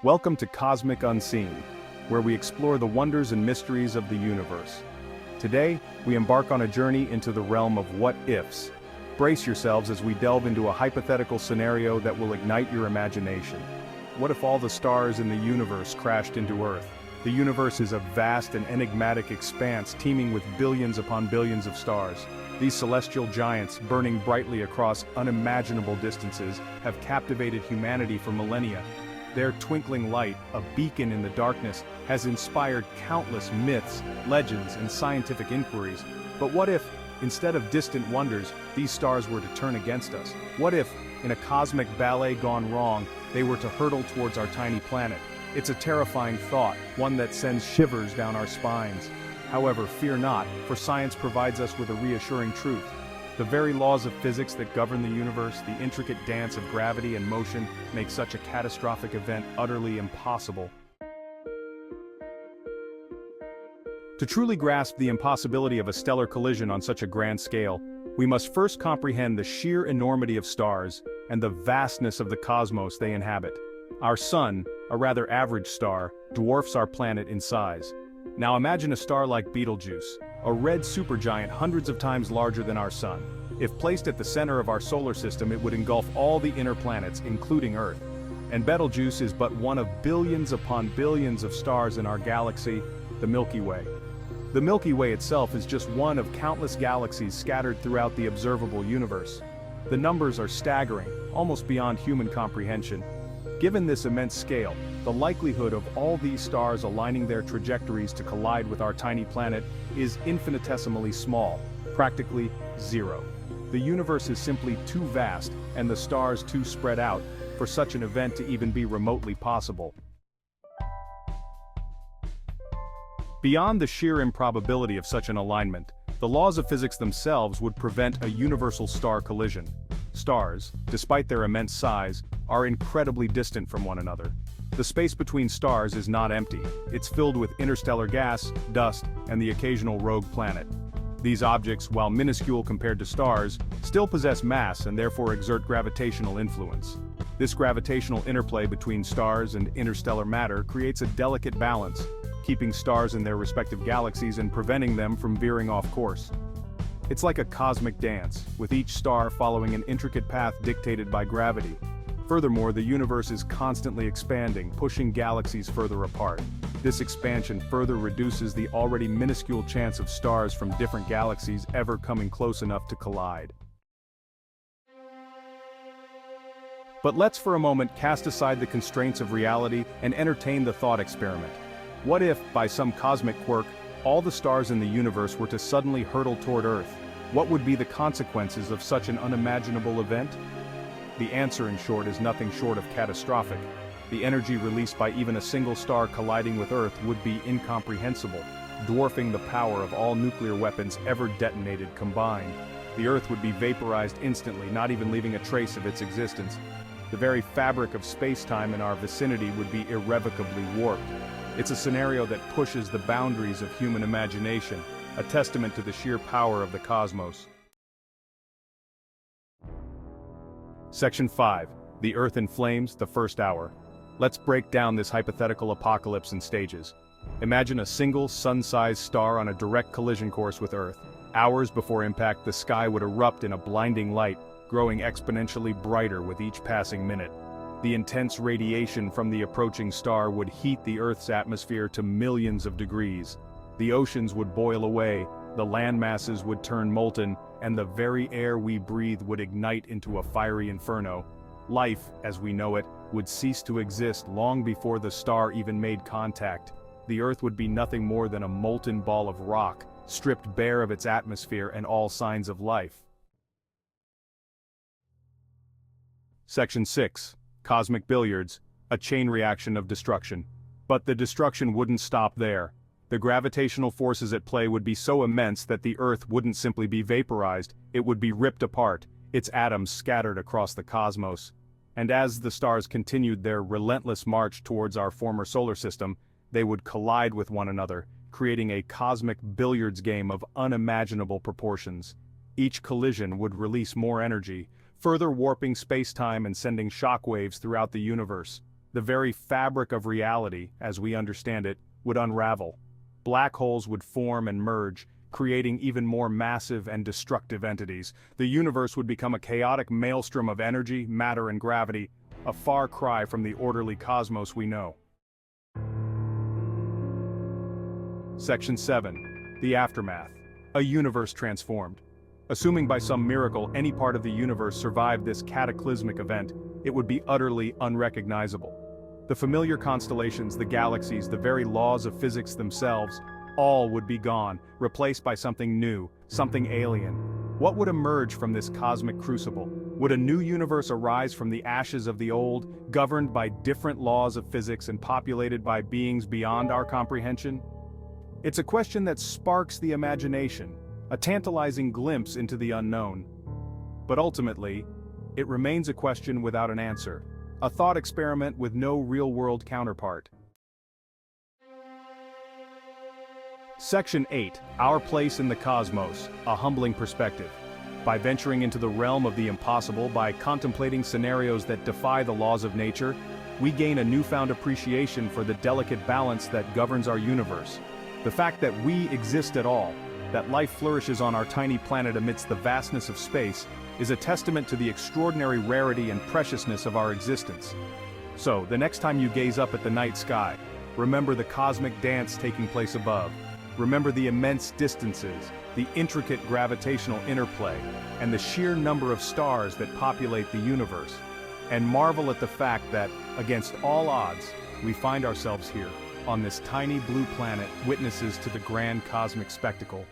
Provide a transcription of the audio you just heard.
Welcome to Cosmic Unseen, where we explore the wonders and mysteries of the universe. Today, we embark on a journey into the realm of what-ifs. Brace yourselves as we delve into a hypothetical scenario that will ignite your imagination. What if all the stars in the universe crashed into Earth? The universe is a vast and enigmatic expanse teeming with billions upon billions of stars. These celestial giants, burning brightly across unimaginable distances, have captivated humanity for millennia. Their twinkling light, a beacon in the darkness, has inspired countless myths, legends, and scientific inquiries. But what if, instead of distant wonders, these stars were to turn against us? What if, in a cosmic ballet gone wrong, they were to hurtle towards our tiny planet? It's a terrifying thought, one that sends shivers down our spines. However, fear not, for science provides us with a reassuring truth. The very laws of physics that govern the universe, the intricate dance of gravity and motion, make such a catastrophic event utterly impossible. To truly grasp the impossibility of a stellar collision on such a grand scale, we must first comprehend the sheer enormity of stars and the vastness of the cosmos they inhabit. Our Sun, a rather average star, dwarfs our planet in size. Now imagine a star like Betelgeuse, a red supergiant hundreds of times larger than our Sun. If placed at the center of our solar system, it would engulf all the inner planets, including Earth. And Betelgeuse is but one of billions upon billions of stars in our galaxy, the Milky Way. The Milky Way itself is just one of countless galaxies scattered throughout the observable universe. The numbers are staggering, almost beyond human comprehension. Given this immense scale, the likelihood of all these stars aligning their trajectories to collide with our tiny planet is infinitesimally small, practically zero. The universe is simply too vast, and the stars too spread out, for such an event to even be remotely possible. Beyond the sheer improbability of such an alignment, the laws of physics themselves would prevent a universal star collision. Stars, despite their immense size, are incredibly distant from one another. The space between stars is not empty, it's filled with interstellar gas, dust, and the occasional rogue planet. These objects, while minuscule compared to stars, still possess mass and therefore exert gravitational influence. This gravitational interplay between stars and interstellar matter creates a delicate balance, keeping stars in their respective galaxies and preventing them from veering off course. It's like a cosmic dance, with each star following an intricate path dictated by gravity. Furthermore, the universe is constantly expanding, pushing galaxies further apart. This expansion further reduces the already minuscule chance of stars from different galaxies ever coming close enough to collide. But let's for a moment cast aside the constraints of reality and entertain the thought experiment. What if, by some cosmic quirk, all the stars in the universe were to suddenly hurtle toward Earth? What would be the consequences of such an unimaginable event? The answer, in short, is nothing short of catastrophic. The energy released by even a single star colliding with Earth would be incomprehensible, dwarfing the power of all nuclear weapons ever detonated combined. The Earth would be vaporized instantly, not even leaving a trace of its existence. The very fabric of space-time in our vicinity would be irrevocably warped. It's a scenario that pushes the boundaries of human imagination, a testament to the sheer power of the cosmos. Section 5. The Earth in Flames, the First Hour. Let's break down this hypothetical apocalypse in stages. Imagine a single sun-sized star on a direct collision course with Earth. Hours before impact, the sky would erupt in a blinding light, growing exponentially brighter with each passing minute. The intense radiation from the approaching star would heat the Earth's atmosphere to millions of degrees. The oceans would boil away, the land masses would turn molten, and the very air we breathe would ignite into a fiery inferno. Life, as we know it, would cease to exist long before the star even made contact. The Earth would be nothing more than a molten ball of rock, stripped bare of its atmosphere and all signs of life. Section 6. Cosmic Billiards, a chain reaction of destruction. But the destruction wouldn't stop there. The gravitational forces at play would be so immense that the Earth wouldn't simply be vaporized, it would be ripped apart, its atoms scattered across the cosmos. And as the stars continued their relentless march towards our former solar system, they would collide with one another, creating a cosmic billiards game of unimaginable proportions. Each collision would release more energy, further warping space-time and sending shockwaves throughout the universe. The very fabric of reality, as we understand it, would unravel. Black holes would form and merge, creating even more massive and destructive entities. The universe would become a chaotic maelstrom of energy, matter and gravity, a far cry from the orderly cosmos we know. Section 7. The Aftermath. A universe transformed. Assuming by some miracle any part of the universe survived this cataclysmic event, it would be utterly unrecognizable. The familiar constellations, the galaxies, the very laws of physics themselves, all would be gone, replaced by something new, something alien. What would emerge from this cosmic crucible? Would a new universe arise from the ashes of the old, governed by different laws of physics and populated by beings beyond our comprehension? It's a question that sparks the imagination, a tantalizing glimpse into the unknown. But ultimately, it remains a question without an answer, a thought experiment with no real-world counterpart. Section 8. Our place in the cosmos, a humbling perspective. By venturing into the realm of the impossible, by contemplating scenarios that defy the laws of nature, we gain a newfound appreciation for the delicate balance that governs our universe. The fact that we exist at all, that life flourishes on our tiny planet amidst the vastness of space, is a testament to the extraordinary rarity and preciousness of our existence. So, the next time you gaze up at the night sky, remember the cosmic dance taking place above. Remember the immense distances, the intricate gravitational interplay, and the sheer number of stars that populate the universe. And marvel at the fact that, against all odds, we find ourselves here, on this tiny blue planet, witnesses to the grand cosmic spectacle.